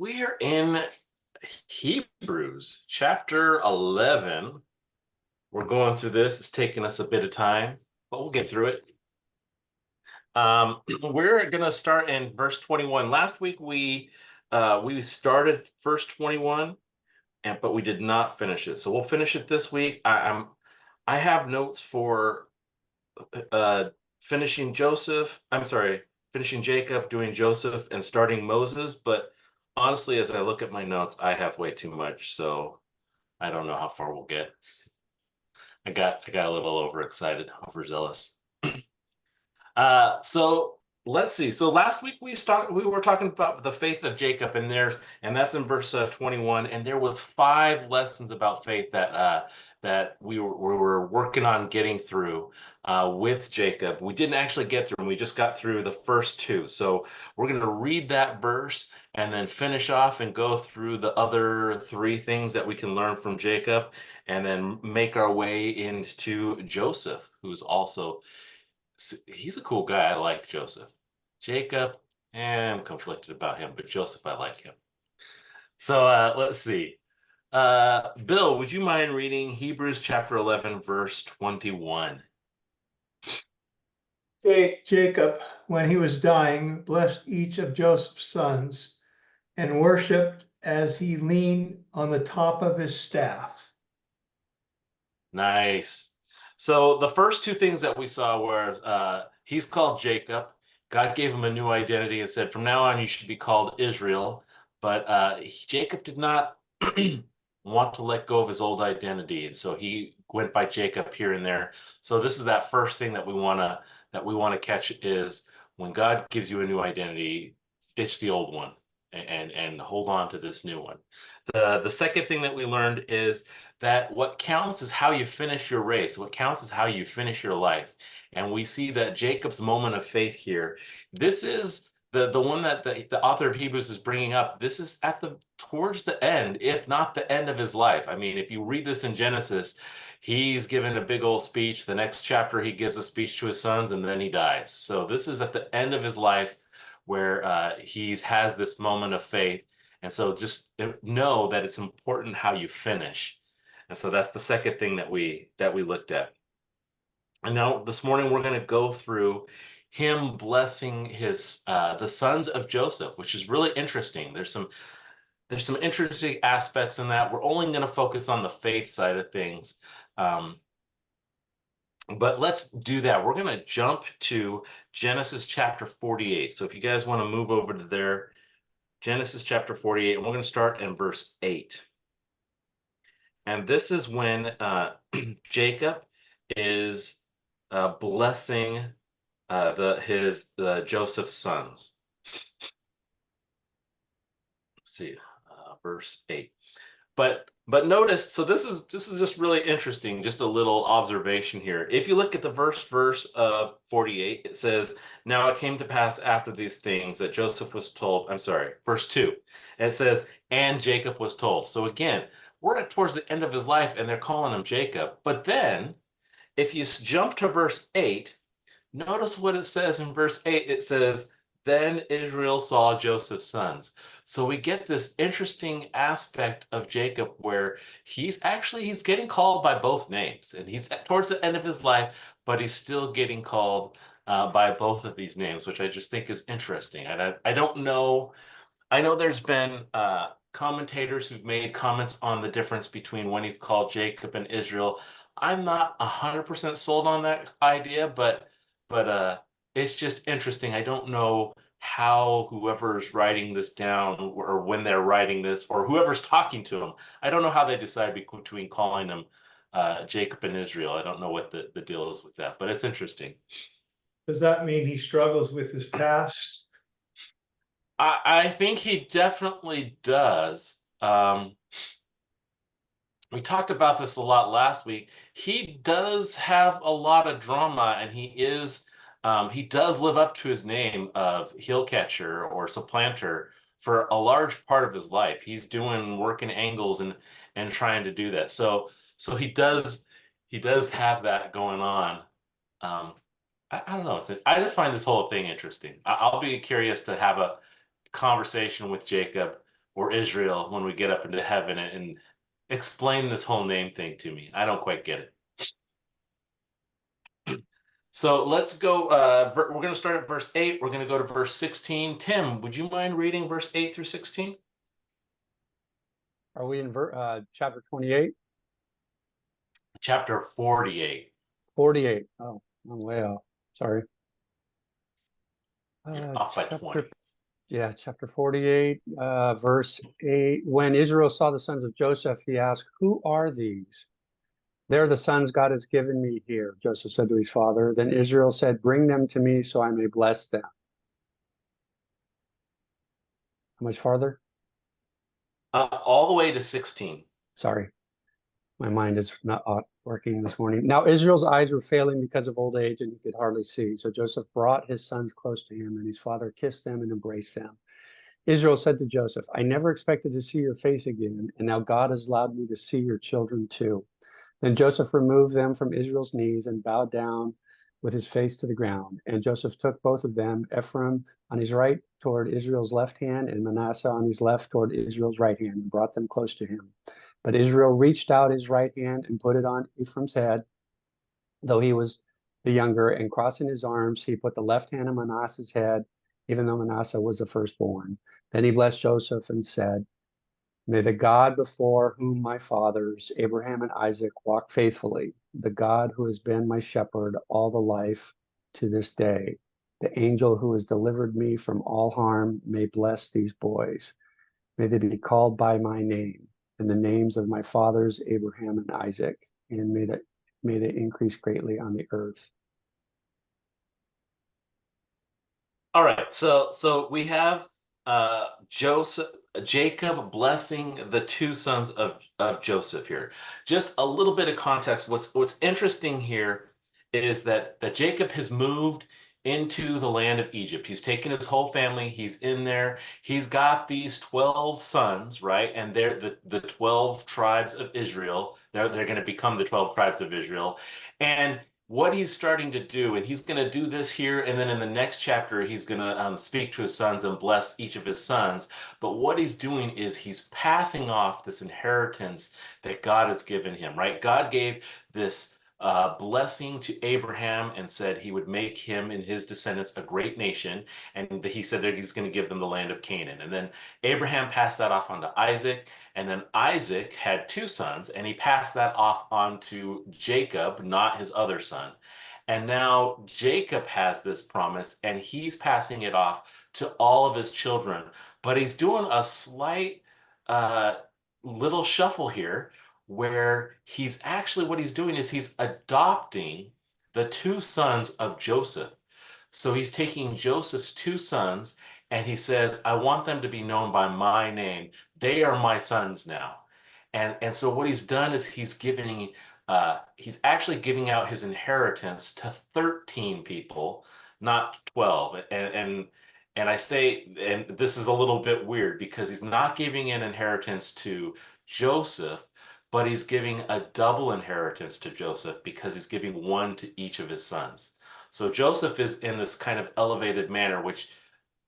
We're in Hebrews chapter 11. We're going through this. It's taking us a bit of time, but we'll get through it. We're going to start in verse 21. Last week we started verse 21, but we did not finish it. So we'll finish it this week. I have notes for uh, finishing Joseph. I'm sorry, finishing Jacob, doing Joseph, and starting Moses. But honestly, as I look at my notes, I have way too much, so I don't know how far we'll get. I got a little overexcited, overzealous. So let's see. So last week we were talking about the faith of Jacob, and that's in verse 21. And there was 5 lessons about faith that we were working on getting through with Jacob. We didn't actually get through them. We just got through the first 2. So we're going to read that verse and then finish off and go through the other 3 things that we can learn from Jacob, and then make our way into Joseph, who's also he's a cool guy. I like Joseph. Jacob, I'm conflicted about him, but Joseph, I like him. So let's see. Bill, would you mind reading Hebrews chapter 11, verse 21? Jacob, when he was dying, blessed each of Joseph's sons and worshiped as he leaned on the top of his staff. Nice. So the first 2 things that we saw were he's called Jacob. God gave him a new identity and said, from now on, you should be called Israel. But Jacob did not want to let go of his old identity, and so he went by Jacob here and there. So this is that first thing that we want to catch is when God gives you a new identity, ditch the old one and hold on to this new one. The second thing that we learned is that what counts is how you finish your race. What counts is how you finish your life. And we see that Jacob's moment of faith here, this is the one that the author of Hebrews is bringing up. This is towards the end, if not the end of his life. I mean, if you read this in Genesis, he's given a big old speech. The next chapter, he gives a speech to his sons, and then he dies. So this is at the end of his life where he has this moment of faith. And so just know that it's important how you finish. And so that's the second thing that we looked at. And now this morning we're going to go through him blessing his the sons of Joseph, which is really interesting. There's some interesting aspects in that. We're only going to focus on the faith side of things. But let's do that. We're going to jump to Genesis chapter 48. So if you guys want to move over to there, Genesis chapter 48, and we're going to start in verse 8. And this is when Jacob is blessing Joseph's sons. Let's see, verse 8. But notice, so this is just really interesting, just a little observation here. If you look at the verse of 48, it says, now it came to pass after these things that Joseph was told, I'm sorry, verse 2, and it says, and Jacob was told. So again, we're towards the end of his life and they're calling him Jacob. But then if you jump to verse 8, notice what it says in verse 8. It says, then Israel saw Joseph's sons. So we get this interesting aspect of Jacob where he's getting called by both names, and he's towards the end of his life, but he's still getting called by both of these names, which I just think is interesting. And I don't know. I know there's been commentators who've made comments on the difference between when he's called Jacob and Israel. I'm not 100% sold on that idea, but it's just interesting. I don't know how whoever's writing this down or when they're writing this or whoever's talking to them, I don't know how they decide between calling them Jacob and Israel. I don't know what the deal is with that, but it's interesting. Does that mean he struggles with his past? I think he definitely does. We talked about this a lot last week. He does have a lot of drama, and he does live up to his name of heel catcher or supplanter for a large part of his life. He's doing working angles and trying to do that. So he does have that going on. I don't know. I just find this whole thing interesting. I'll be curious to have a conversation with Jacob or Israel when we get up into heaven and explain this whole name thing to me. I don't quite get it. So let's go. We're going to start at verse 8. We're going to go to verse 16. Tim, would you mind reading verse 8 through 16? Are we in chapter 28? Chapter 48. 48. Oh, I'm way off. Sorry. You're off by 20. Yeah, chapter 48, verse 8. When Israel saw the sons of Joseph, he asked, "Who are these?" "They're the sons God has given me here," Joseph said to his father. Then Israel said, "Bring them to me so I may bless them." How much farther? All the way to 16. Sorry, my mind is not working this morning. Now Israel's eyes were failing because of old age, and he could hardly see. So Joseph brought his sons close to him, and his father kissed them and embraced them. Israel said to Joseph, "I never expected to see your face again, and now God has allowed me to see your children too." Then Joseph removed them from Israel's knees and bowed down with his face to the ground. And Joseph took both of them, Ephraim on his right toward Israel's left hand, and Manasseh on his left toward Israel's right hand, and brought them close to him. But Israel reached out his right hand and put it on Ephraim's head, though he was the younger, and crossing his arms, he put the left hand on Manasseh's head, even though Manasseh was the firstborn. Then he blessed Joseph and said, "May the God before whom my fathers, Abraham and Isaac, walked faithfully, the God who has been my shepherd all the life to this day, the angel who has delivered me from all harm, may bless these boys. May they be called by my name and the names of my fathers, Abraham and Isaac, and may they increase greatly on the earth." All right, so we have Jacob blessing the two sons of Joseph here. Just a little bit of context. What's interesting here is that Jacob has moved into the land of Egypt. He's taken his whole family. He's in there. He's got these 12 sons, right? And they're the 12 tribes of Israel. They're going to become the 12 tribes of Israel. And what he's starting to do, and he's going to do this here, and then in the next chapter, he's going to speak to his sons and bless each of his sons. But what he's doing is he's passing off this inheritance that God has given him, right? God gave this blessing to Abraham and said he would make him and his descendants a great nation. And he said that he's going to give them the land of Canaan. And then Abraham passed that off onto Isaac. And then Isaac had two sons, and he passed that off onto Jacob, not his other son. And now Jacob has this promise, and he's passing it off to all of his children. But he's doing a slight uh, little shuffle here where he's actually, what he's doing is he's adopting the two sons of Joseph. So he's taking Joseph's two sons and he says, I want them to be known by my name. They are my sons now. And so what he's done is he's actually giving out his inheritance to 13 people, not 12. And I say, and this is a little bit weird because he's not giving an inheritance to Joseph, but he's giving a double inheritance to Joseph because he's giving one to each of his sons. So Joseph is in this kind of elevated manner, which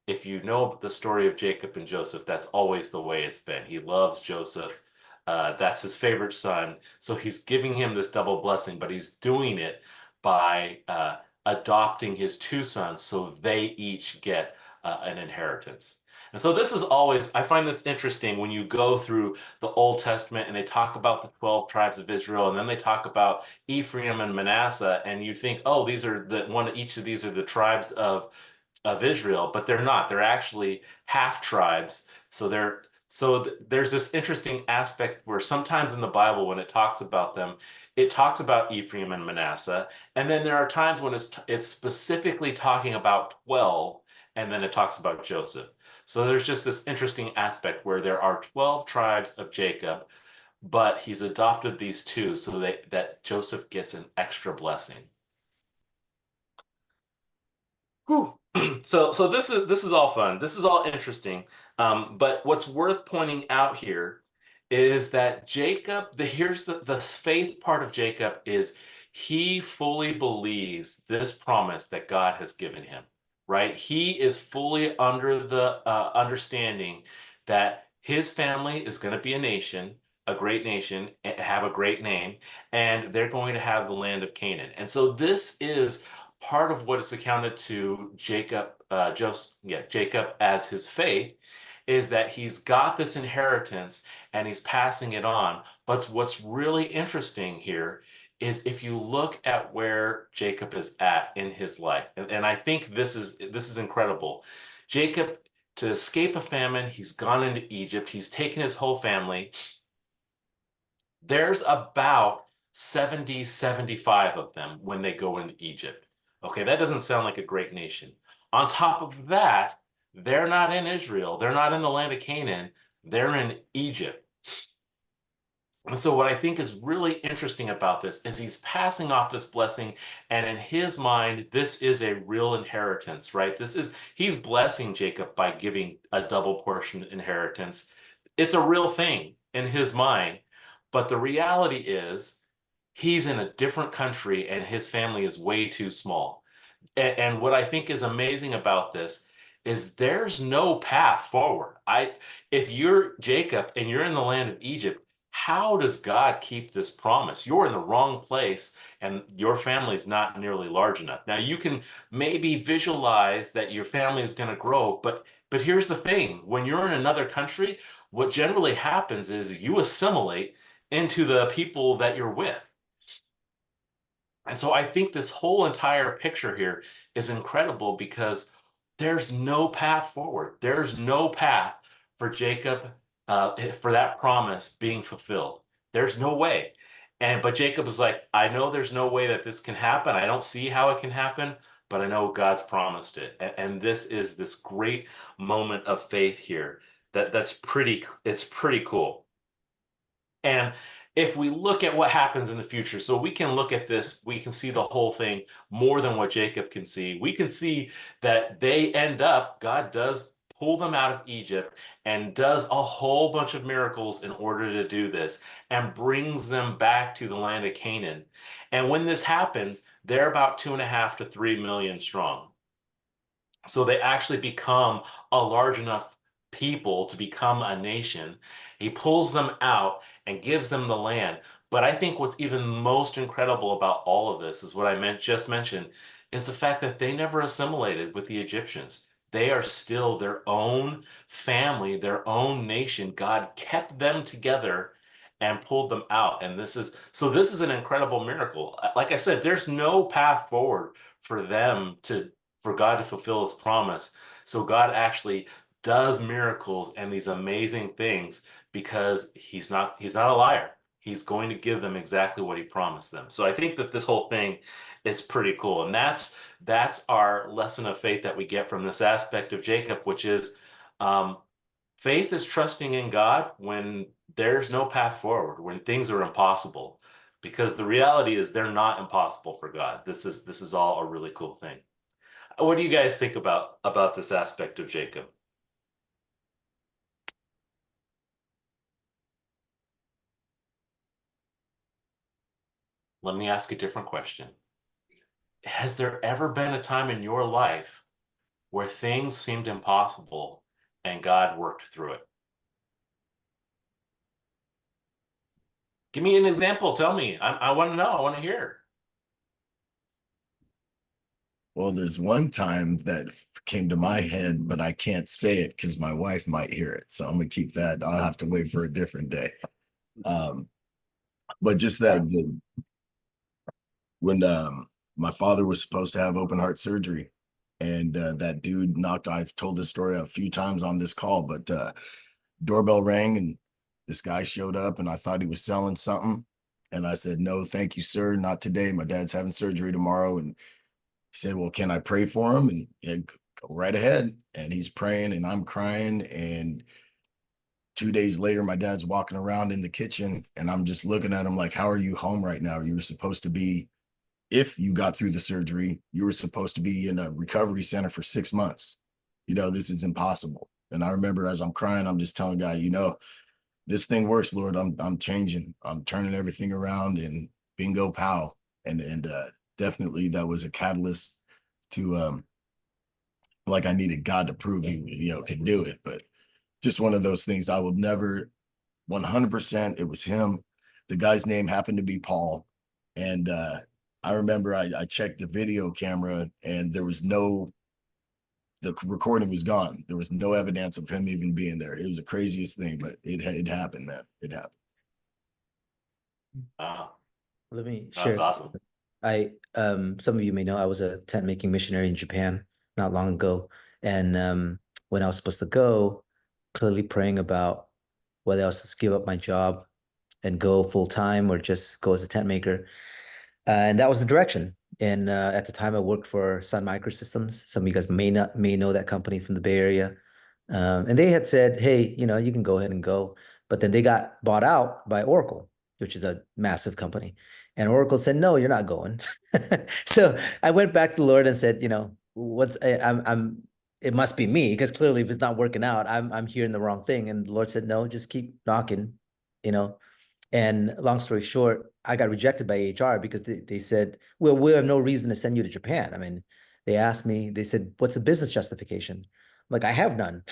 if you know the story of Jacob and Joseph, that's always the way it's been. He loves Joseph. That's his favorite son. So he's giving him this double blessing, but he's doing it by adopting his two sons so they each get an inheritance. And so this is always, I find this interesting when you go through the Old Testament and they talk about the 12 tribes of Israel, and then they talk about Ephraim and Manasseh, and you think, oh, these are each of these are the tribes of Israel, but they're not. They're actually half tribes. There's this interesting aspect where sometimes in the Bible, when it talks about them, it talks about Ephraim and Manasseh, and then there are times when it's specifically talking about 12, and then it talks about Joseph. So there's just this interesting aspect where there are 12 tribes of Jacob, but he's adopted these two so that Joseph gets an extra blessing. Whew. So this is all fun. This is all interesting. But what's worth pointing out here is that Jacob, here's the faith part of Jacob is he fully believes this promise that God has given him, right? He is fully under the understanding that his family is going to be a nation, a great nation, and have a great name, and they're going to have the land of Canaan. And so this is part of what is accounted to Jacob, Jacob as his faith, is that he's got this inheritance and he's passing it on. But what's really interesting here is if you look at where Jacob is at in his life, and I think this is incredible. Jacob, to escape a famine, he's gone into Egypt, he's taken his whole family. There's about 70, 75 of them when they go into Egypt. Okay, that doesn't sound like a great nation. On top of that, they're not in Israel, they're not in the land of Canaan, they're in Egypt. And so what I think is really interesting about this is he's passing off this blessing, and in his mind, this is a real inheritance, right? He's blessing Jacob by giving a double portion inheritance. It's a real thing in his mind, but the reality is he's in a different country and his family is way too small. And what I think is amazing about this is there's no path forward. If you're Jacob and you're in the land of Egypt, how does God keep this promise? You're in the wrong place and your family is not nearly large enough. Now you can maybe visualize that your family is going to grow, but here's the thing. When you're in another country, what generally happens is you assimilate into the people that you're with. And so I think this whole entire picture here is incredible because there's no path forward. There's no path for Jacob, for that promise being fulfilled. There's no way. But Jacob is like, I know there's no way that this can happen. I don't see how it can happen, but I know God's promised it. And this is this great moment of faith here. It's pretty cool. And if we look at what happens in the future, so we can look at this, we can see the whole thing more than what Jacob can see. We can see that God does pull them out of Egypt and does a whole bunch of miracles in order to do this and brings them back to the land of Canaan. And when this happens, they're about 2.5 to 3 million strong. So they actually become a large enough people to become a nation. He pulls them out and gives them the land. But I think what's even most incredible about all of this is what I just mentioned, is the fact that they never assimilated with the Egyptians. They are still their own family, their own nation. God kept them together and pulled them out. And this is an incredible miracle. Like I said, there's no path forward for for God to fulfill his promise. So God actually does miracles and these amazing things because he's not a liar. He's going to give them exactly what he promised them. So I think that this whole thing is pretty cool. And that's our lesson of faith that we get from this aspect of Jacob, which is faith is trusting in God when there's no path forward, when things are impossible. Because the reality is they're not impossible for God. This is all a really cool thing. What do you guys think about this aspect of Jacob? Let me ask a different question. Has there ever been a time in your life where things seemed impossible and God worked through it? Give me an example. Tell me. I want to know. I want to hear. Well, there's one time that came to my head, but I can't say it because my wife might hear it. So I'm gonna keep that. I'll have to wait for a different day. But just when my father was supposed to have open heart surgery, and that dude knocked. I've told this story a few times on this call, but doorbell rang and this guy showed up, and I thought he was selling something, and I said, "No, thank you, sir, not today. My dad's having surgery tomorrow." And he said, "Well, can I pray for him?" And yeah, go right ahead. And he's praying and I'm crying. And 2 days later, my dad's walking around in the kitchen and I'm just looking at him like, "How are you home right now? You were supposed to be, if you got through the surgery, you were supposed to be in a recovery center for 6 months. This is impossible." And I remember as I'm crying, I'm just telling God, this thing works, Lord. I'm changing. I'm turning everything around, and bingo pow. And definitely that was a catalyst to like I needed God to prove he could do it. But just one of those things I will never 100%. It was him. The guy's name happened to be Paul. And I remember I checked the video camera and there was the recording was gone. There was no evidence of him even being there. It was the craziest thing, but it happened, man. It happened. Wow, Let me that's share. awesome. Some of you may know I was a tent making missionary in Japan not long ago. And when I was supposed to go, clearly praying about whether I was supposed to give up my job and go full time or just go as a tent maker. And that was the direction. And at the time I worked for Sun Microsystems. Some of you guys may know that company from the Bay Area. And they had said, hey, you can go ahead and go. But then they got bought out by Oracle, which is a massive company. And Oracle said, no, you're not going. So I went back to the Lord and said, it must be me, because clearly if it's not working out, I'm hearing the wrong thing. And the Lord said, no, just keep knocking, And long story short, I got rejected by HR because they said, well, we have no reason to send you to Japan. I mean, they asked me, they said, what's the business justification? I'm like, I have none.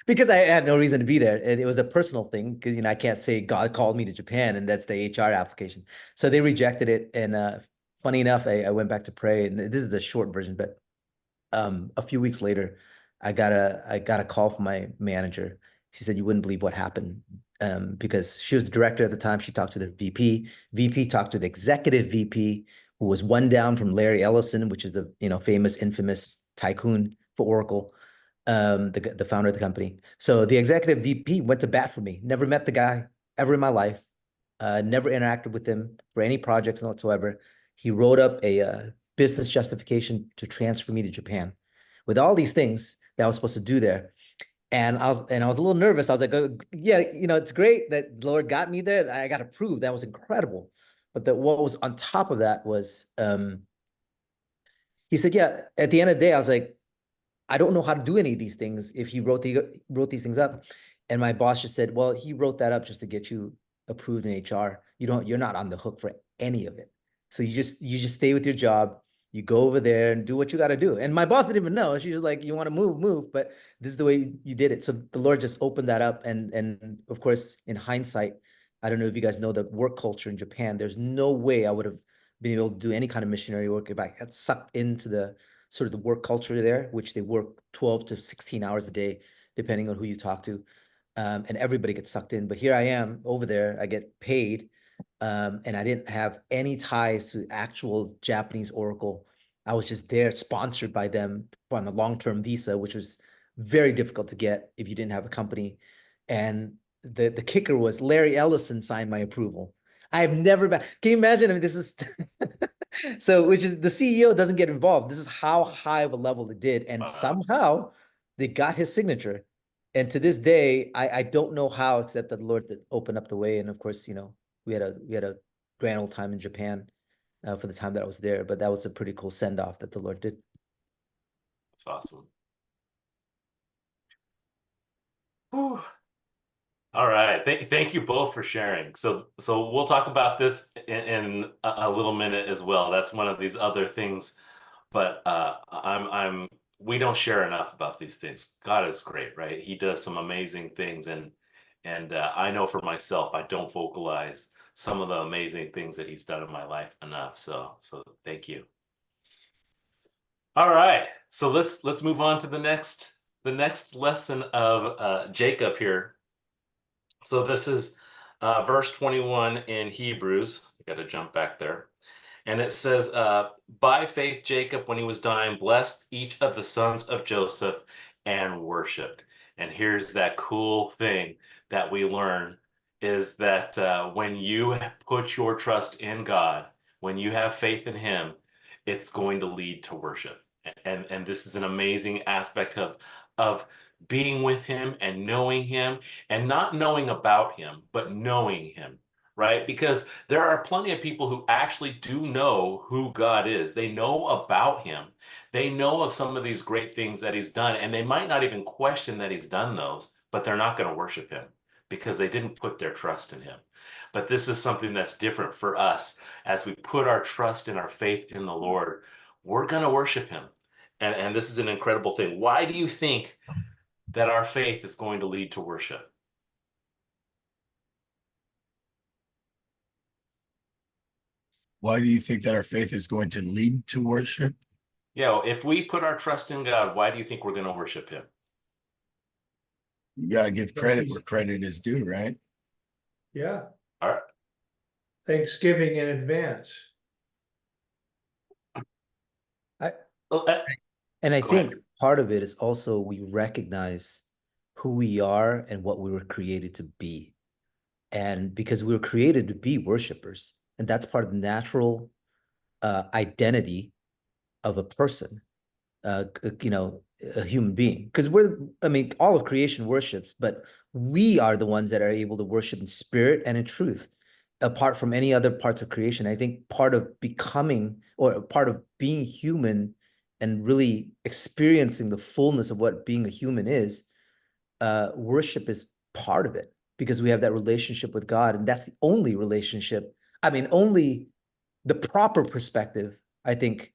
Because I had no reason to be there. It was a personal thing because, I can't say God called me to Japan and that's the HR application. So they rejected it. And funny enough, I went back to pray, and this is the short version, but a few weeks later, I got a call from my manager. She said, you wouldn't believe what happened, because she was the director at the time. She talked to the VP talked to the executive VP, who was one down from Larry Ellison, which is the, famous, infamous tycoon for Oracle, the founder of the company. So the executive VP went to bat for me. Never met the guy ever in my life. Never interacted with him for any projects whatsoever. He wrote up a business justification to transfer me to Japan with all these things that I was supposed to do there. And I was a little nervous. I was like, oh, yeah, it's great that the Lord got me there. I got approved. That was incredible. But what was on top of that was, he said, yeah, at the end of the day, I was like, I don't know how to do any of these things if he wrote these things up. And my boss just said, well, he wrote that up just to get you approved in HR. You're not on the hook for any of it. So you just stay with your job. You go over there and do what you got to do. And my boss didn't even know. She was like, you want to move, but this is the way you did it. So the Lord just opened that up. And of course, in hindsight, I don't know if you guys know the work culture in Japan. There's no way I would have been able to do any kind of missionary work if I had sucked into the sort of the work culture there, which they work 12 to 16 hours a day, depending on who you talk to. And everybody gets sucked in. But here I am over there, I get paid. And I didn't have any ties to actual Japanese Oracle. I was just there, sponsored by them on a long-term visa, which was very difficult to get if you didn't have a company. And the kicker was Larry Ellison signed my approval. I've never been. Can you imagine? I mean, this is so, which is the CEO doesn't get involved. This is how high of a level it did, and somehow they got his signature. And to this day, I don't know how, except that the Lord opened up the way. And of course, we had a grand old time in Japan for the time that I was there. But that was a pretty cool send off that the Lord did. That's awesome. Whew. All right. Thank you both for sharing. So we'll talk about this in a little minute as well. That's one of these other things, but we don't share enough about these things. God is great, right? He does some amazing things, and I know for myself, I don't vocalize some of the amazing things that he's done in my life enough. So thank you. All right. So let's move on to the next lesson of Jacob here. So this is verse 21 in Hebrews. I got to jump back there. And it says, by faith, Jacob, when he was dying, blessed each of the sons of Joseph and worshiped. And here's that cool thing that we learn is that when you put your trust in God, when you have faith in him, it's going to lead to worship. And this is an amazing aspect of being with him and knowing him, and not knowing about him, but knowing him, right? Because there are plenty of people who actually do know who God is. They know about him. They know of some of these great things that he's done, and they might not even question that he's done those, but they're not going to worship him because they didn't put their trust in him. But this is something that's different for us. As we put our trust and our faith in the Lord, we're going to worship him. And this is an incredible thing. Why do you think that our faith is going to lead to worship. Why do you think that our faith is going to lead to worship? Yeah, if we put our trust in God, why do you think we're going to worship him? You got to give credit where credit is due, right? Yeah, All right. Thanksgiving in advance. Well, And I Go think ahead. part of it is also we recognize who we are and what we were created to be. And because we were created to be worshipers, and that's part of the natural identity of a person, you know, a human being. Because I mean, all of creation worships, but we are the ones that are able to worship in spirit and in truth, apart from any other parts of creation. I think part of becoming, or part of being human and really experiencing the fullness of what being a human is, worship is part of it, because we have that relationship with God, and that's the only relationship. I mean, only the proper perspective, I think,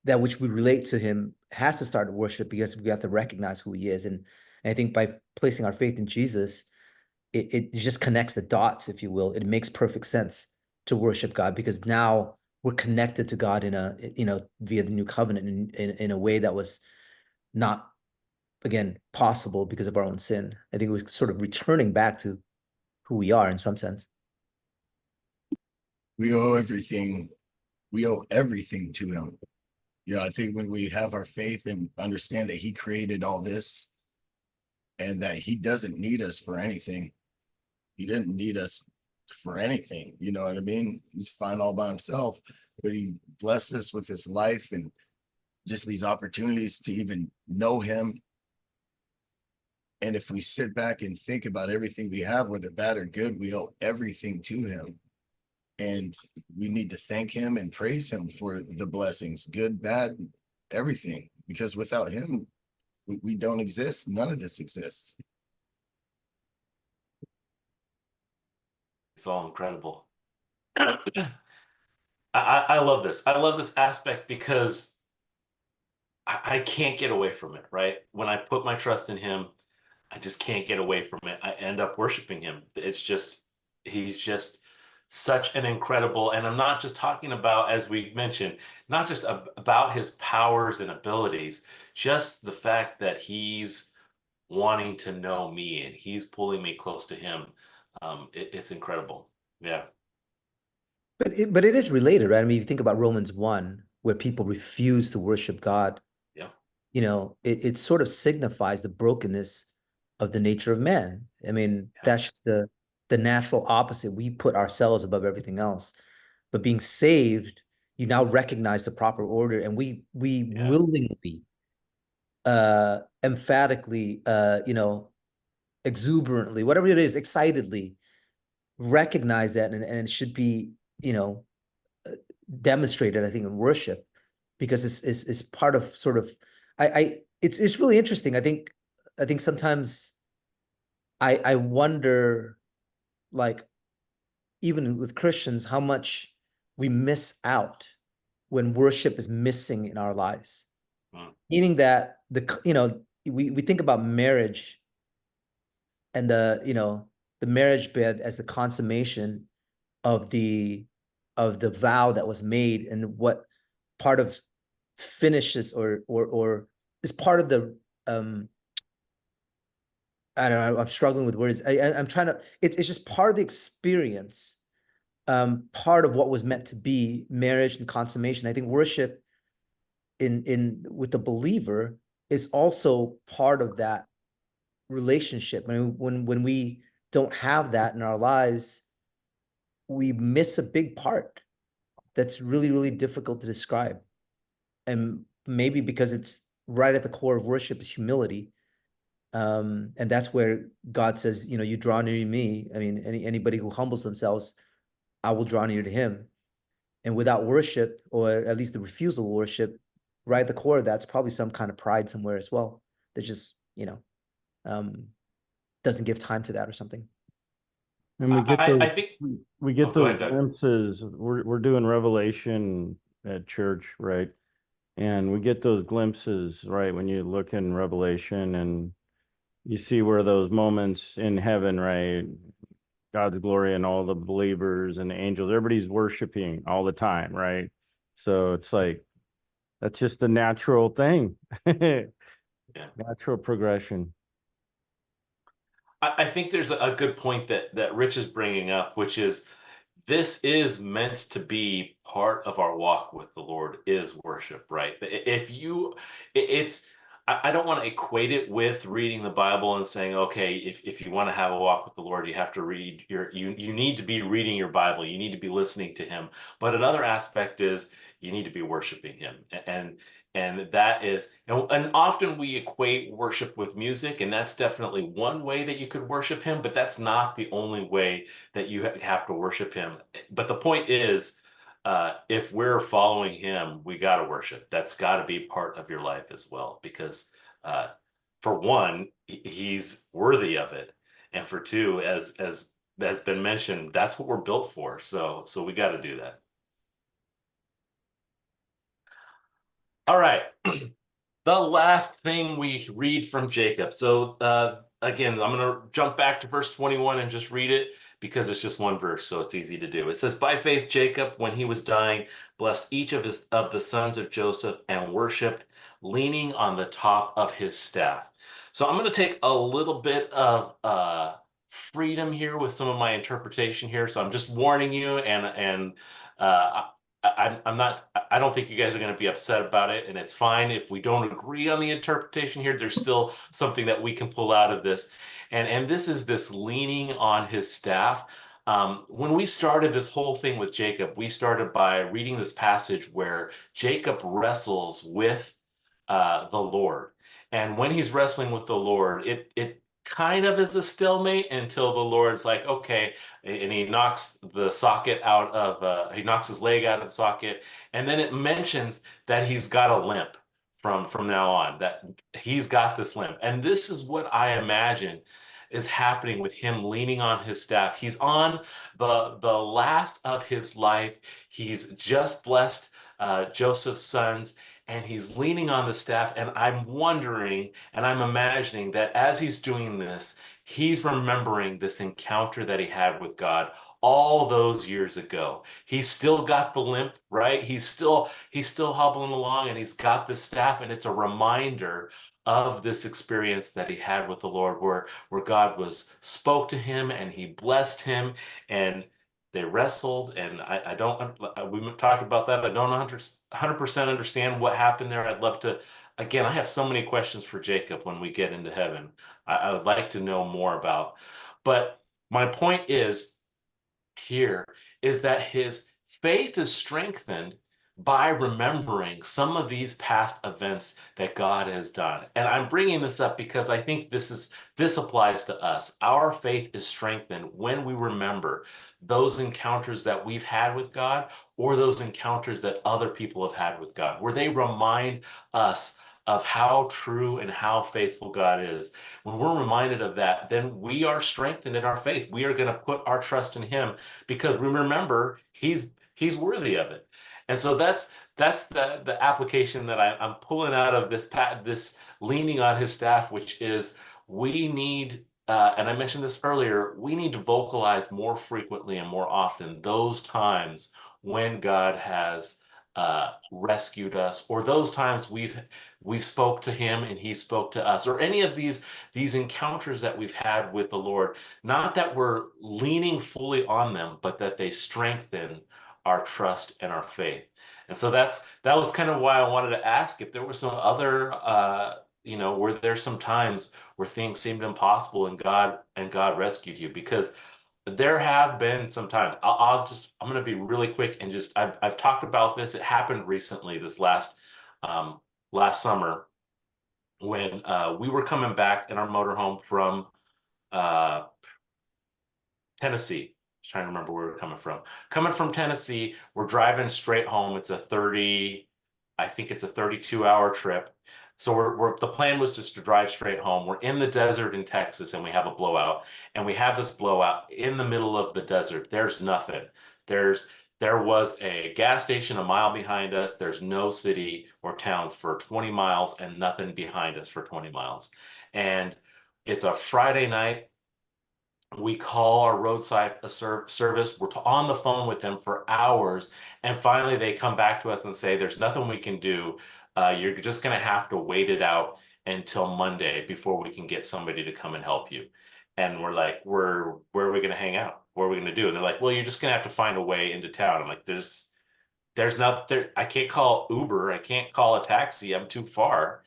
that which we relate to him has to start worship, because we have to recognize who he is. And I think by placing our faith in Jesus, it just connects the dots, if you will. It makes perfect sense to worship God, because now we're connected to God in a, you know, via the new covenant in a way that was not, again, possible because of our own sin. I think we're sort of returning back to who we are in some sense. We owe everything. We owe everything to him. Yeah, I think when we have our faith and understand that he created all this and that he doesn't need us for anything. He didn't need us for anything. You know what I mean? He's fine all by himself, but he blessed us with his life and just these opportunities to even know him. And if we sit back and think about everything we have, whether bad or good, we owe everything to him. And we need to thank him and praise him for the blessings, good, bad, everything. Because without him, we don't exist. None of this exists. It's all incredible. I love this. I love this aspect because I can't get away from it, right? When I put my trust in him, I just can't get away from it. I end up worshiping him. It's just, he's just such an incredible, and I'm not just talking about, as we mentioned, not just about his powers and abilities, just the fact that he's wanting to know me and he's pulling me close to him. It's incredible. Yeah. But it is related, right? I mean, you think about Romans 1, where people refuse to worship God. Yeah. You know, it sort of signifies the brokenness of the nature of man. I mean, that's just the natural opposite. We put ourselves above everything else. But being saved, you now recognize the proper order, and we willingly, emphatically, you know, exuberantly, whatever it is, excitedly recognize that, and it should be, you know, demonstrated, I think, in worship, because it's part of sort of, it's really interesting. I think sometimes I wonder, like, even with Christians, how much we miss out when worship is missing in our lives. Meaning that you know, we think about marriage and you know, the marriage bed as the consummation of the vow that was made, and what part of finishes or is part of the I don't know, I'm struggling with words. I'm trying to, it's just part of the experience, part of what was meant to be marriage and consummation. I think worship in with the believer is also part of that relationship. I mean, when we don't have that in our lives, we miss a big part that's really, really difficult to describe. And maybe because it's right at the core of worship is humility. And that's where God says, you know, you draw near to me. I mean, anybody who humbles themselves, I will draw near to him. And without worship, or at least the refusal of worship, right at the core of that's probably some kind of pride somewhere as well, that just, you know, doesn't give time to that or something. And we get I think we get Oh, go those ahead, Doug. glimpses. We're doing Revelation at church, right? And we get those glimpses, right? When you look in Revelation, and you see where those moments in heaven, right? God's glory and all the believers and the angels, everybody's worshiping all the time, right? So it's like, that's just a natural thing. Natural progression. I think there's a good point that Rich is bringing up, which is this is meant to be part of our walk with the Lord is worship, right? If you, it's, I don't want to equate it with reading the Bible and saying, okay, if you want to have a walk with the Lord, you have to read you need to be reading your Bible, you need to be listening to Him. But another aspect is you need to be worshiping Him, and that is, and often we equate worship with music, and that's definitely one way that you could worship Him, but that's not the only way that you have to worship Him. But the point is, if we're following Him, we got to worship. That's got to be part of your life as well, because for one, He's worthy of it, and for two, as has been mentioned, that's what we're built for. So we got to do that. All right. The last thing we read from Jacob. So again, I'm going to jump back to verse 21 and just read it because it's just one verse, so it's easy to do. It says, "By faith, Jacob, when he was dying, blessed each of the sons of Joseph and worshipped, leaning on the top of his staff." So I'm going to take a little bit of freedom here with some of my interpretation here. So I'm just warning you, and I'm not, I don't think you guys are going to be upset about it, and it's fine if we don't agree on the interpretation here. There's still something that we can pull out of this, and this is this leaning on his staff. When we started this whole thing with Jacob, we started by reading this passage where Jacob wrestles with the Lord, and when he's wrestling with the Lord, it kind of is a stalemate until the Lord's like, okay, and he knocks the socket out of he knocks his leg out of the socket, and then it mentions that he's got a limp from now on, that he's got this limp. And this is what I imagine is happening with him leaning on his staff. He's on the last of his life. He's just blessed Joseph's sons, and he's leaning on the staff. And I'm wondering, and I'm imagining that as he's doing this, he's remembering this encounter that he had with God all those years ago. He's still got the limp, right? He's still hobbling along, and he's got the staff, and it's a reminder of this experience that he had with the Lord, where God spoke to him and he blessed him, and they wrestled. And I don't, we talked about that. I don't 100% understand what happened there. I'd love to, again, I have so many questions for Jacob when we get into heaven. I would like to know more about. But my point is here is that his faith is strengthened by remembering some of these past events that God has done. And I'm bringing this up because I think this applies to us. Our faith is strengthened when we remember those encounters that we've had with God, or those encounters that other people have had with God, where they remind us of how true and how faithful God is. When we're reminded of that, then we are strengthened in our faith. We are going to put our trust in Him because we remember He's worthy of it. And so that's the application that I'm pulling out of this leaning on His staff, which is we need, and I mentioned this earlier, we need to vocalize more frequently and more often those times when God has rescued us, or those times we've spoke to Him and He spoke to us, or any of these encounters that we've had with the Lord. Not that we're leaning fully on them, but that they strengthen our trust and our faith. And so that was kind of why I wanted to ask if there were some other were there some times where things seemed impossible and God rescued you, because there have been some times. I'm going to be really quick and just, I've talked about this. It happened recently, this last summer, when we were coming back in our motorhome from Tennessee. Trying to remember where we're coming from. Coming from Tennessee, we're driving straight home. It's a 32-hour trip. So the plan was just to drive straight home. We're in the desert in Texas, and we have a blowout. And we have this blowout in the middle of the desert. There's nothing. There was a gas station a mile behind us. There's no city or towns for 20 miles, and nothing behind us for 20 miles. And It's a Friday night. We call our roadside service. We're on the phone with them for hours. And finally, they come back to us and say, there's nothing we can do. You're just going to have to wait it out until Monday before we can get somebody to come and help you. And we're like, where are we going to hang out? What are we going to do? And they're like, well, you're just going to have to find a way into town. I'm like, there's not there. I can't call Uber. I can't call a taxi. I'm too far.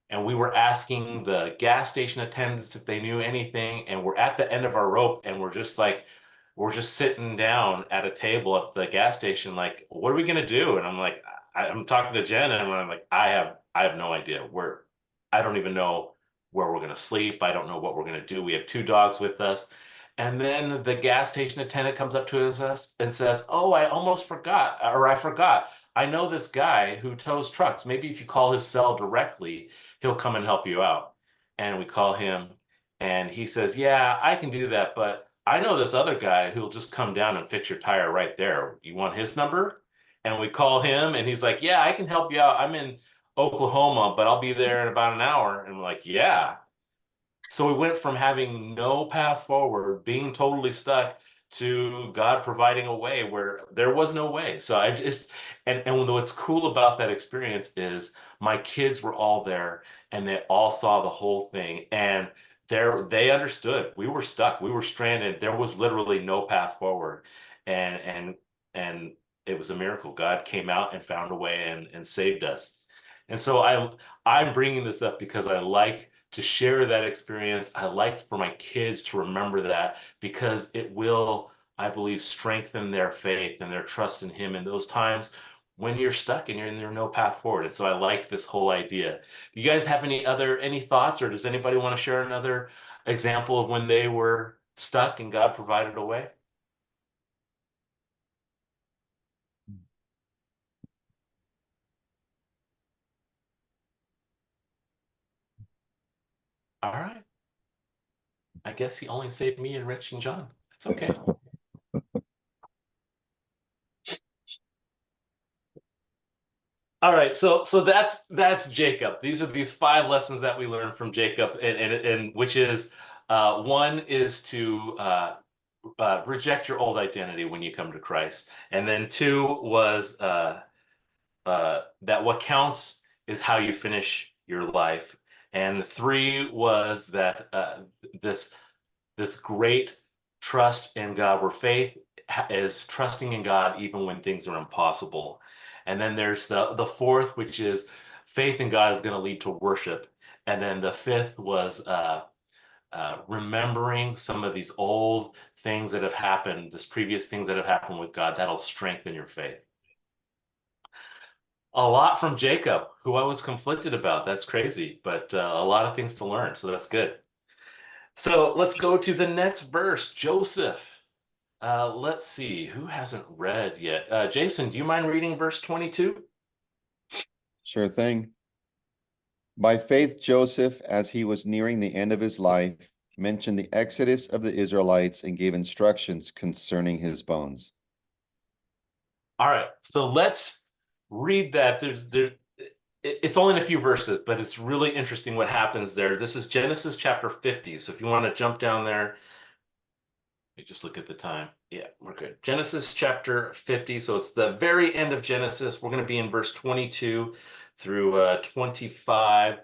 And we were asking the gas station attendants if they knew anything, and we're at the end of our rope, and we're just sitting down at a table at the gas station, like, what are we gonna do? And I'm like, I'm talking to Jen, and I'm like, I have no idea. I don't even know where we're gonna sleep. I don't know what we're gonna do. We have 2 dogs with us. And then the gas station attendant comes up to us and says, oh, I almost forgot, or I forgot. I know this guy who tows trucks. Maybe if you call his cell directly, he'll come and help you out. And we call him, and he says, yeah, I can do that, but I know this other guy who'll just come down and fix your tire right there. You want his number? And we call him, and he's like, yeah, I can help you out. I'm in Oklahoma, but I'll be there in about an hour. And we're like, yeah. So we went from having no path forward, being totally stuck, to God providing a way where there was no way. So I just, and what's cool about that experience is my kids were all there, and they all saw the whole thing, and they understood. We were stuck. We were stranded. There was literally no path forward. And it was a miracle. God came out and found a way and saved us. And so I'm bringing this up because I like to share that experience. I like for my kids to remember that, because it will, I believe, strengthen their faith and their trust in Him in those times when you're stuck and there's no path forward. And so I like this whole idea. You guys have any thoughts, or does anybody want to share another example of when they were stuck and God provided a way? All right. I guess He only saved me and Rich and John. It's okay. All right, so that's Jacob. These are these 5 lessons that we learned from Jacob, and which is, one is to reject your old identity when you come to Christ, and then 2 was that what counts is how you finish your life, and 3 was that this great trust in God, where faith is trusting in God even when things are impossible. And then there's the 4th, which is faith in God is going to lead to worship. And then the 5th was remembering some of these old things that have happened, this previous things that have happened with God, that'll strengthen your faith. A lot from Jacob, who I was conflicted about. That's crazy, but a lot of things to learn, so that's good. So let's go to the next verse, Joseph. Let's see, who hasn't read yet? Jason, do you mind reading verse 22? Sure thing. By faith, Joseph, as he was nearing the end of his life, mentioned the exodus of the Israelites and gave instructions concerning his bones. All right, so let's read that. It's only in a few verses, but it's really interesting what happens there. This is Genesis chapter 50. So if you want to jump down there, you just look at the time. Yeah, we're good. Genesis chapter 50. So it's the very end of Genesis. We're going to be in verse 22 through 25.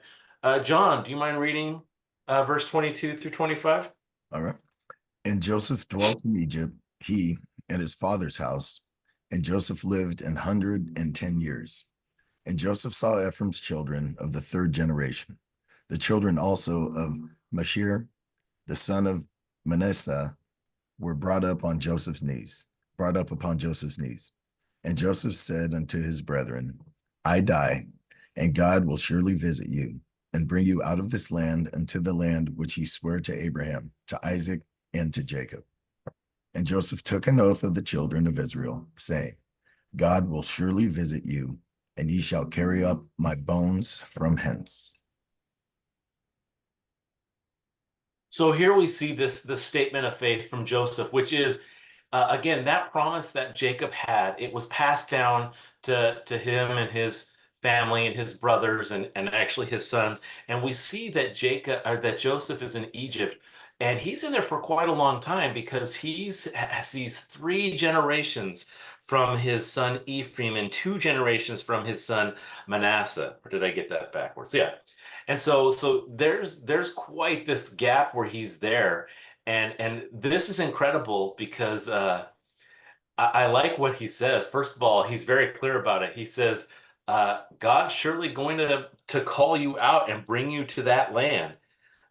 John, do you mind reading verse 22 through 25? All right. And Joseph dwelt in Egypt, he and his father's house, and Joseph lived 110 years. And Joseph saw Ephraim's children of the 3rd generation, the children also of Machir, the son of Manasseh, were brought up upon Joseph's knees. And Joseph said unto his brethren, I die, and God will surely visit you, and bring you out of this land unto the land which he sware to Abraham, to Isaac, and to Jacob. And Joseph took an oath of the children of Israel, saying, God will surely visit you, and ye shall carry up my bones from hence. So here we see this statement of faith from Joseph, which is, again, that promise that Jacob had. It was passed down to him and his family and his brothers and actually his sons. And we see that that Joseph is in Egypt, and he's in there for quite a long time because has these 3 generations from his son Ephraim and 2 generations from his son Manasseh. Or did I get that backwards? Yeah. And so there's quite this gap where he's there. And this is incredible because I like what he says. First of all, he's very clear about it. He says, God's surely going to call you out and bring you to that land.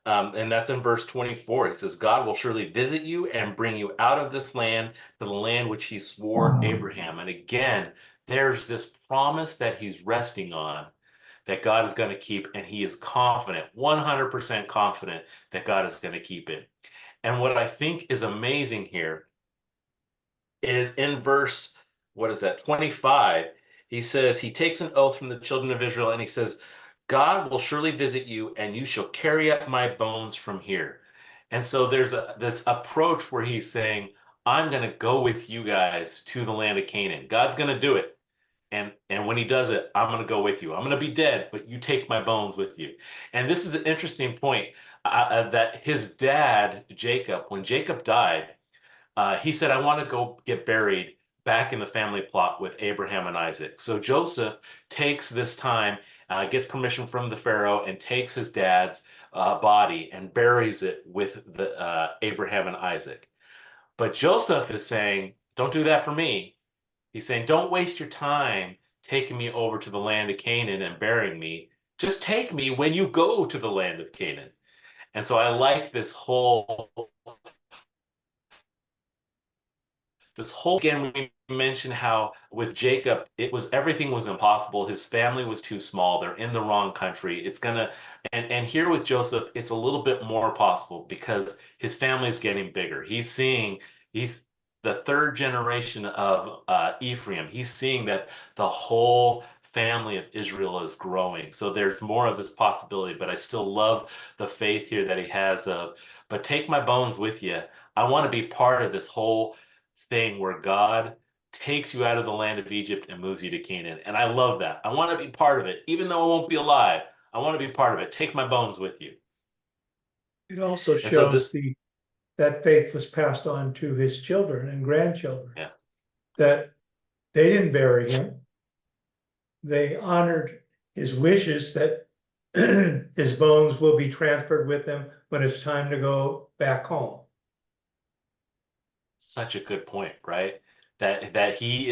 And that's in verse 24. He says, God will surely visit you and bring you out of this land to the land which he swore Abraham. And again, there's this promise that he's resting on that God is going to keep, and he is confident, 100% confident that God is going to keep it. And what I think is amazing here is in verse, what is that, 25, he says, he takes an oath from the children of Israel, and he says, God will surely visit you, and you shall carry up my bones from here. And so there's this approach where he's saying, I'm going to go with you guys to the land of Canaan. God's going to do it. And when he does it, I'm going to go with you. I'm going to be dead, but you take my bones with you. And this is an interesting point that his dad, Jacob, when Jacob died, he said, I want to go get buried back in the family plot with Abraham and Isaac. So Joseph takes this time, gets permission from the Pharaoh, and takes his dad's body and buries it with the Abraham and Isaac. But Joseph is saying, don't do that for me. He's saying, don't waste your time taking me over to the land of Canaan and burying me. Just take me when you go to the land of Canaan. And so I like this whole, again, we mentioned how with Jacob, everything was impossible. His family was too small. They're in the wrong country. And here with Joseph, it's a little bit more possible because his family is getting bigger. He's the 3rd generation of Ephraim. He's seeing that the whole family of Israel is growing. So there's more of this possibility, but I still love the faith here that he has but take my bones with you. I want to be part of this whole thing where God takes you out of the land of Egypt and moves you to Canaan. And I love that. I want to be part of it, even though I won't be alive. I want to be part of it. Take my bones with you. It also And so shows that faith was passed on to his children and grandchildren. Yeah. That they didn't bury him. They honored his wishes that his bones will be transferred with him when it's time to go back home. Such a good point, right? That he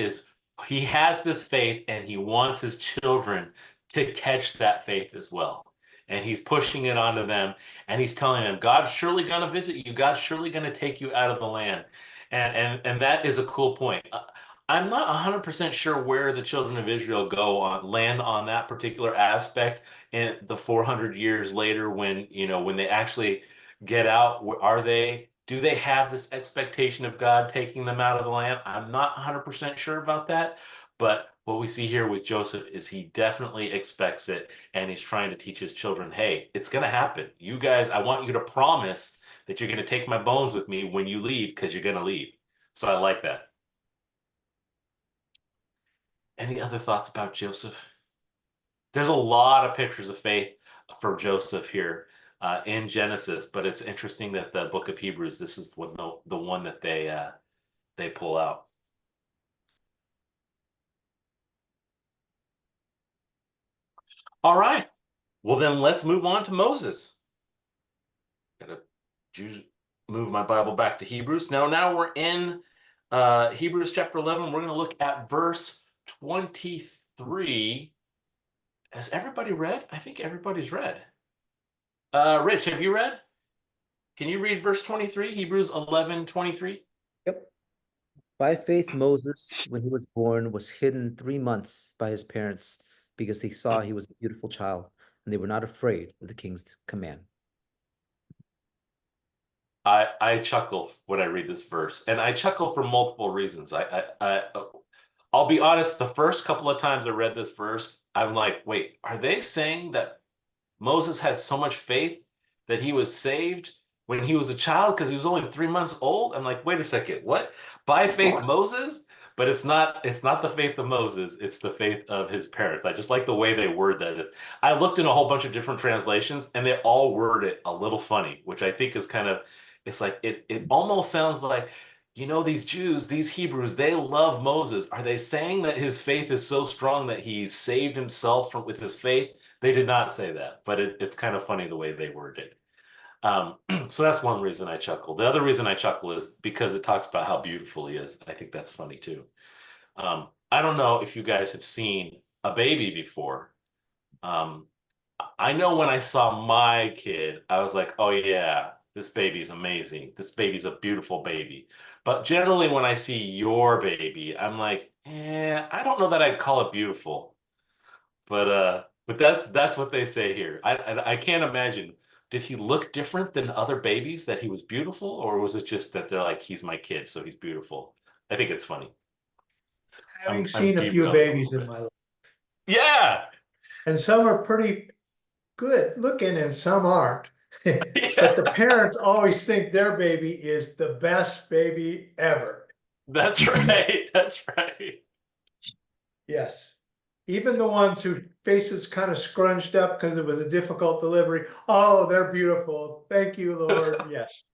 has this faith, and he wants his children to catch that faith as well. And he's pushing it onto them, and he's telling them, God's surely going to visit you. God's surely going to take you out of the land. And that is a cool point. I'm not 100% sure where the children of Israel land on that particular aspect in the 400 years later when they actually get out. Do they have this expectation of God taking them out of the land? I'm not 100% sure about that. But what we see here with Joseph is he definitely expects it, and he's trying to teach his children, hey, it's going to happen. You guys, I want you to promise that you're going to take my bones with me when you leave, because you're going to leave. So I like that. Any other thoughts about Joseph? There's a lot of pictures of faith for Joseph here in Genesis, but it's interesting that the book of Hebrews, this is the one that they pull out. All right. Well, then let's move on to Moses. Gotta move my Bible back to Hebrews. Now we're in Hebrews chapter 11. We're going to look at verse 23. Has everybody read? I think everybody's read. Rich, have you read? Can you read verse 23? Hebrews 11:23. Yep. By faith, Moses, when he was born, was hidden 3 months by his parents because they saw he was a beautiful child, and they were not afraid of the king's command. I chuckle when I read this verse, and I chuckle for multiple reasons. I'll be honest, the first couple of times I read this verse, I'm like, wait, are they saying that Moses had so much faith that he was saved when he was a child because he was only 3 months old? I'm like, wait a second, what? By faith, Moses? but it's not the faith of Moses, it's the faith of his parents. I just like the way they word that. I looked in a whole bunch of different translations and they all word it a little funny, which I think is kind of, it's like it almost sounds like, these Jews, these Hebrews, they love Moses. Are they saying that his faith is so strong that he saved himself with his faith? They did not say that, but it's kind of funny the way they word it. So that's one reason I chuckle. The other reason I chuckle is because it talks about how beautiful he is. I think that's funny too. I don't know if you guys have seen a baby before. I know when I saw my kid, I was like, oh yeah, this baby's amazing. This baby's a beautiful baby. But generally when I see your baby, I'm like, I don't know that I'd call it beautiful. But that's what they say here. I can't imagine. Did he look different than other babies that he was beautiful, or was it just that they're like, he's my kid, so he's beautiful? I think it's funny. Having I'm seen a few derailing a babies little in bit. my life, Yeah. and some are pretty good looking and some aren't. But the parents always think their baby is the best baby ever. That's right. That's right. Yes. Even the ones whose faces kind of scrunched up because it was a difficult delivery. Oh, they're beautiful. Thank you, Lord. Yes.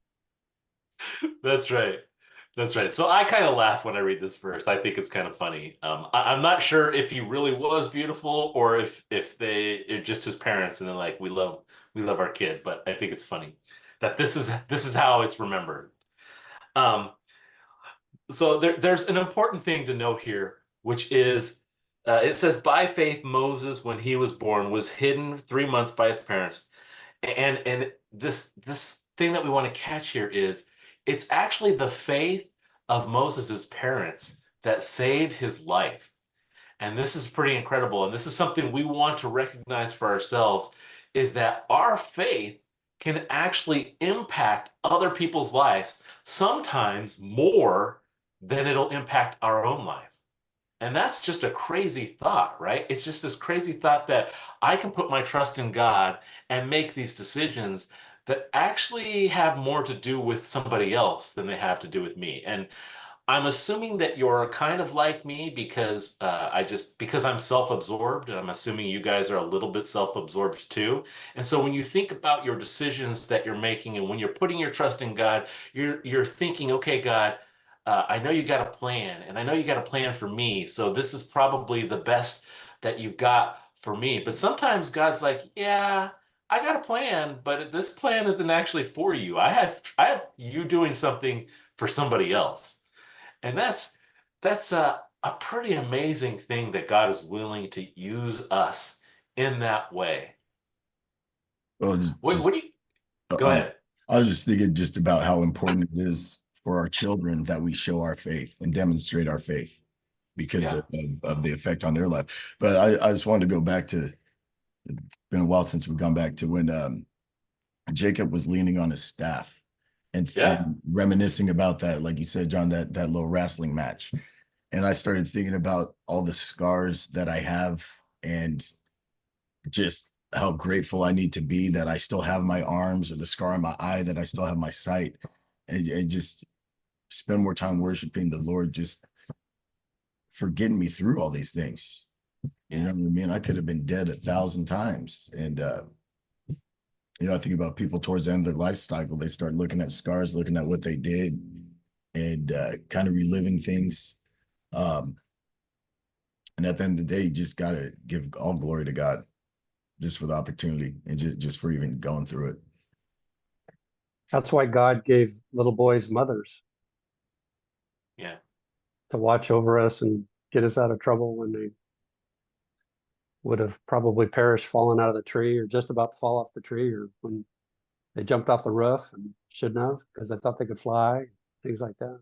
That's right. That's right. So I kind of laugh when I read this verse. I think it's kind of funny. I'm not sure if he really was beautiful or if they're just his parents and they're like, we love our kid. But I think it's funny that this is how it's remembered. So there's an important thing to note here, which is it says, by faith, Moses, when he was born, was hidden 3 months by his parents. And this thing that we want to catch here is it's actually the faith of Moses's parents that saved his life. And this is pretty incredible. And this is something we want to recognize for ourselves, is that our faith can actually impact other people's lives, sometimes more than it'll impact our own life. And that's just a crazy thought, right? It's just this crazy thought that I can put my trust in God and make these decisions that actually have more to do with somebody else than they have to do with me. And I'm assuming that you're kind of like me because because I'm self-absorbed, and I'm assuming you guys are a little bit self-absorbed too. And so when you think about your decisions that you're making and when you're putting your trust in God, you're thinking, okay, God, I know you got a plan, and I know you got a plan for me. So this is probably the best that you've got for me. But sometimes God's like, yeah, I got a plan, but this plan isn't actually for you. I have you doing something for somebody else. And that's a pretty amazing thing that God is willing to use us in that way. Well, What do you go uh, ahead? I was just thinking just about how important it is for our children that we show our faith and demonstrate our faith because Yeah. of the effect on their life. But I just wanted to go back to, it's been a while since we've gone back to when Jacob was leaning on his staff Yeah. and reminiscing about that, like you said, John, that little wrestling match. And I started thinking about all the scars that I have and just how grateful I need to be that I still have my arms, or the scar on my eye that I still have my sight, and just spend more time worshiping the Lord, just for getting me through all these things. You know what I mean? I could have been dead 1,000 times. And I think about people towards the end of their life cycle, they start looking at scars, looking at what they did, and kind of reliving things. And at the end of the day, you just got to give all glory to God just for the opportunity and just for even going through it. That's why God gave little boys mothers Yeah. to watch over us and get us out of trouble when they would have probably perished falling out of the tree or just about to fall off the tree, or when they jumped off the roof and shouldn't have because they thought they could fly, things like that.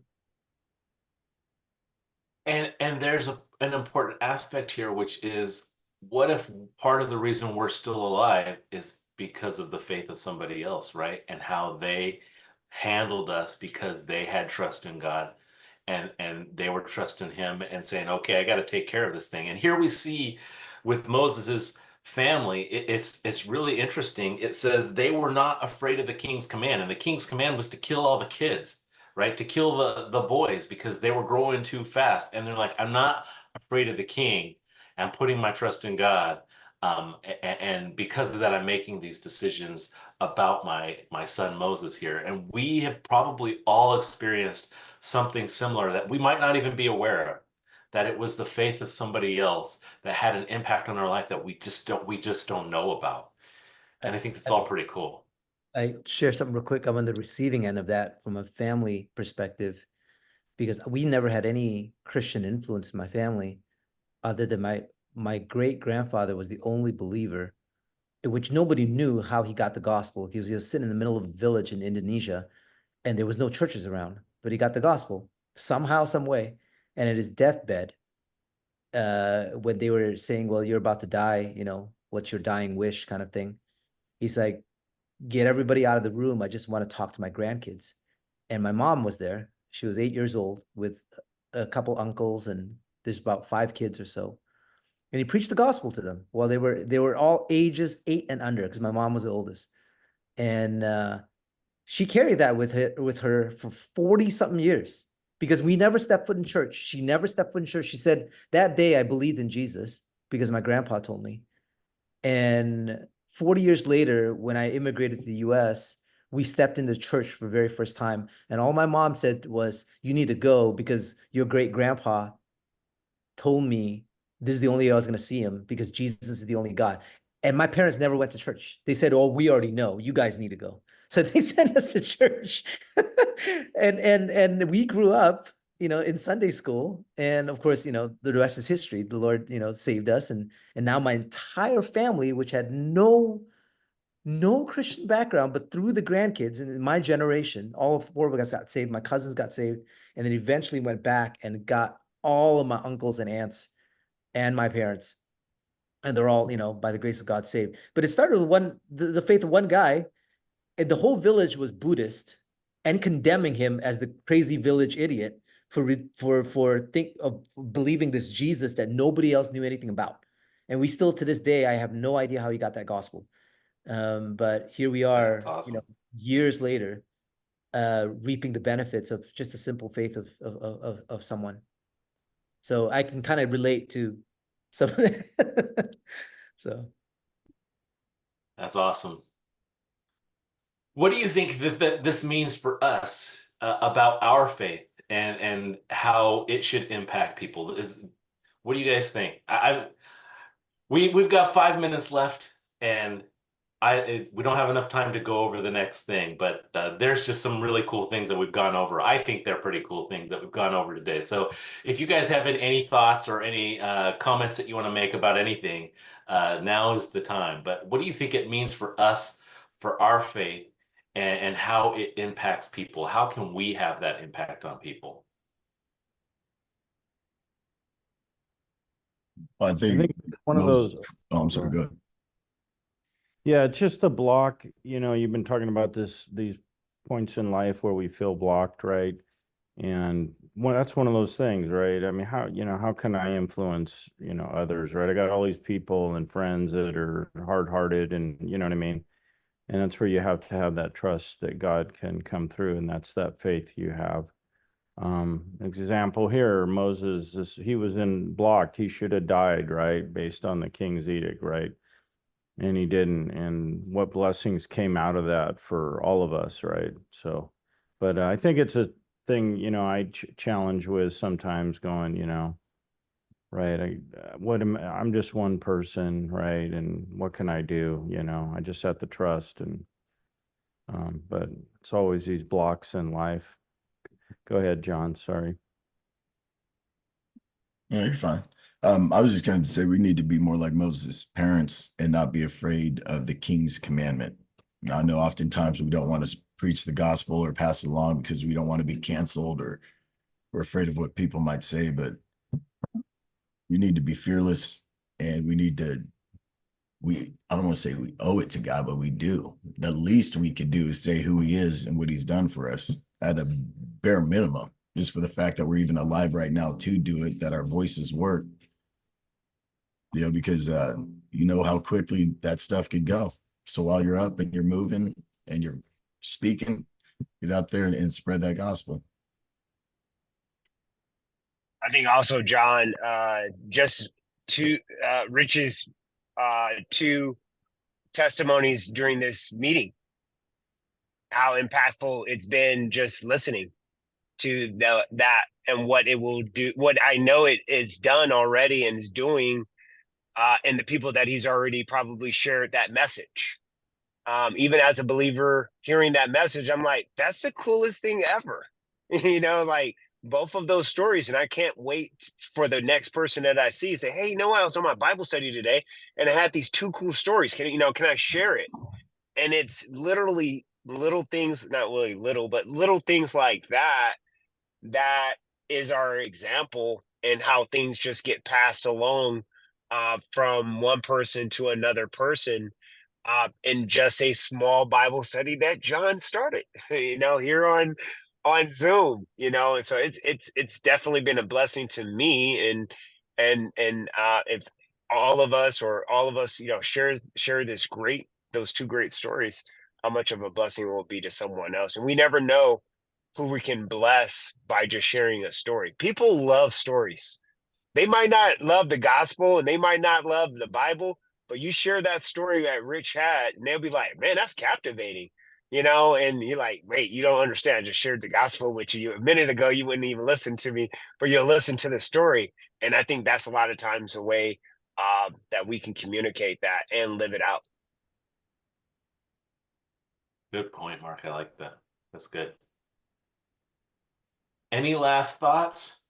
And there's an important aspect here, which is, what if part of the reason we're still alive is because of the faith of somebody else, right? And how they handled us because they had trust in God, and they were trusting him and saying, okay, I got to take care of this thing. And here we see with Moses's family, it's really interesting. It says they were not afraid of the king's command, and the king's command was to kill all the kids, right? To kill the boys because they were growing too fast. And they're like, I'm not afraid of the king. I'm putting my trust in God. And because of that, I'm making these decisions about my son Moses here. And we have probably all experienced something similar that we might not even be aware of, that it was the faith of somebody else that had an impact on our life that we just don't know about. And I think that's all pretty cool. I share something real quick. I'm on the receiving end of that from a family perspective, because we never had any Christian influence in my family other than my great grandfather was the only believer, in which nobody knew how he got the gospel. He was sitting in the middle of a village in Indonesia and there was no churches around, but he got the gospel somehow, some way. And at his deathbed, when they were saying, well, you're about to die, you know, what's your dying wish kind of thing? He's like, get everybody out of the room. I just want to talk to my grandkids. And my mom was there. She was 8 years old with a couple uncles, and there's about 5 kids or so. And he preached the gospel to them. Well, they were all ages 8 and under, because my mom was the oldest. And she carried that with her for 40 something years, because we never stepped foot in church. She never stepped foot in church. She said, that day I believed in Jesus because my grandpa told me. And 40 years later, when I immigrated to the US, we stepped into church for the very first time. And all my mom said was, you need to go because your great grandpa told me this is the only way I was going to see him, because Jesus is the only God. And my parents never went to church. They said, oh, we already know. You guys need to go. So they sent us to church. and we grew up, you know, in Sunday school. And of course, you know, the rest is history. The Lord, you know, saved us. And now my entire family, which had no Christian background, but through the grandkids and in my generation, all 4 of us got saved. My cousins got saved, and then eventually went back and got all of my uncles and aunts and my parents. And they're all, you know, by the grace of God saved. But it started with the faith of one guy, and the whole village was Buddhist and condemning him as the crazy village idiot for think of believing this Jesus that nobody else knew anything about. And we still, to this day, I have no idea how he got that gospel. But here we are, That's awesome. you know, years later, reaping the benefits of just the simple faith of someone. So I can kind of relate to some of that. So That's awesome. What do you think that this means for us about our faith and how it should impact people? What do you guys think? We've got 5 minutes left, and we don't have enough time to go over the next thing, but there's just some really cool things that we've gone over. I think they're pretty cool things that we've gone over today. So if you guys have any thoughts or any comments that you want to make about anything, now is the time. But what do you think it means for us, for our faith, and how it impacts people? How can we have that impact on people? I I think think one of Moses- those. Oh, I'm sorry. Go ahead. Yeah, it's just a block. You know, you've been talking about these points in life where we feel blocked, right? And that's one of those things, right? I mean, how can I influence, others, right? I got all these people and friends that are hard-hearted, and you know what I mean? And that's where you have to have that trust that God can come through, and that's that faith you have. Example here, Moses, he was blocked. He should have died, right? Based on the king's edict, right? And he didn't. And what blessings came out of that for all of us, right? So, but I think it's a thing, I challenge with sometimes going, right? I'm just one person, right? And what can I do? I just have to trust, and but it's always these blocks in life. Go ahead, John. Sorry. No, you're fine. I was just going to say we need to be more like Moses' parents and not be afraid of the king's commandment. I know oftentimes we don't want to preach the gospel or pass it along because we don't want to be canceled, or we're afraid of what people might say, but we need to be fearless, and I don't want to say we owe it to God, but we do. The least we could do is say who he is and what he's done for us at a bare minimum, just for the fact that we're even alive right now to do it, that our voices work. Because you know how quickly that stuff could go. So while you're up and you're moving and you're speaking, Get out there and spread that gospel. I think also, John, just to Rich's two testimonies during this meeting, how impactful it's been just listening to that and what it will do, what I know it's done already and is doing, and the people that he's already probably shared that message. Even as a believer, hearing that message, I'm like, that's the coolest thing ever. Like both of those stories. And I can't wait for the next person that I see say, hey, you know what? I was on my Bible study today and I had these two cool stories. Can I share it? And it's literally little things, not really little, but little things like that, that is our example, and how things just get passed along from one person to another person in just a small Bible study that John started, here on Zoom, and so it's definitely been a blessing to me, and if all of us, share those two great stories, how much of a blessing it will be to someone else. And we never know who we can bless by just sharing a story. People love stories. They might not love the gospel and they might not love the Bible, but you share that story that Rich had, and they'll be like, man, that's captivating, and you're like, wait, you don't understand. I just shared the gospel with you. A minute ago, you wouldn't even listen to me, but you'll listen to the story. And I think that's a lot of times a way that we can communicate that and live it out. Good point, Mark. I like that. That's good. Any last thoughts?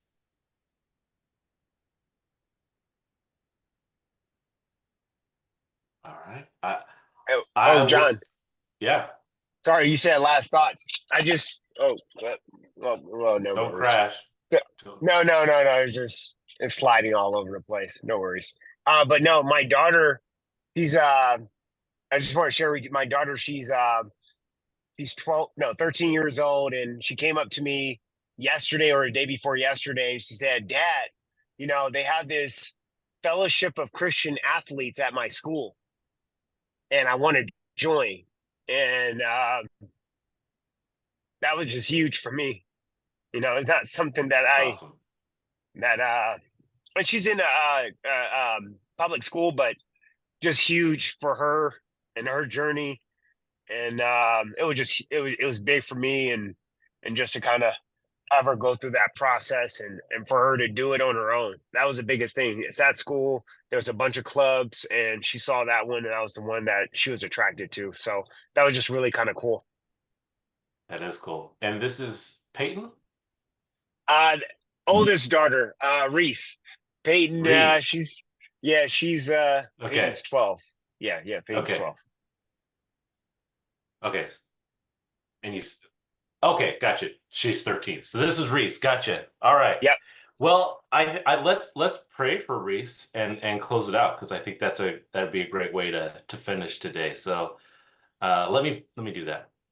All right. John, yeah. sorry, you said last thoughts. Well, no Don't worries. crash. No. It's sliding all over the place. No worries. But no, my daughter, I just want to share with you, my daughter, she's 13 years old, and she came up to me yesterday or the day before yesterday, and she said, Dad, they have this fellowship of Christian athletes at my school, and I want to join. And that was just huge for me. It's not something that That's awesome. and she's in public school, but just huge for her and her journey. And it was big for me, and just to kind of have her go through that process, and for her to do it on her own. That was the biggest thing. It's at school. There's a bunch of clubs, and she saw that one, and that was the one that she was attracted to. So that was just really kind of cool. That is cool. And this is Peyton? Oldest daughter, Reese. Peyton, Reese. she's Okay. Peyton's 12. Yeah, Peyton's Okay. 12. Okay. And okay, gotcha. She's 13. So this is Reese. Gotcha. All right. Yep. Well, let's pray for Reese and close it out, because I think that'd be a great way to finish today. So let me do that.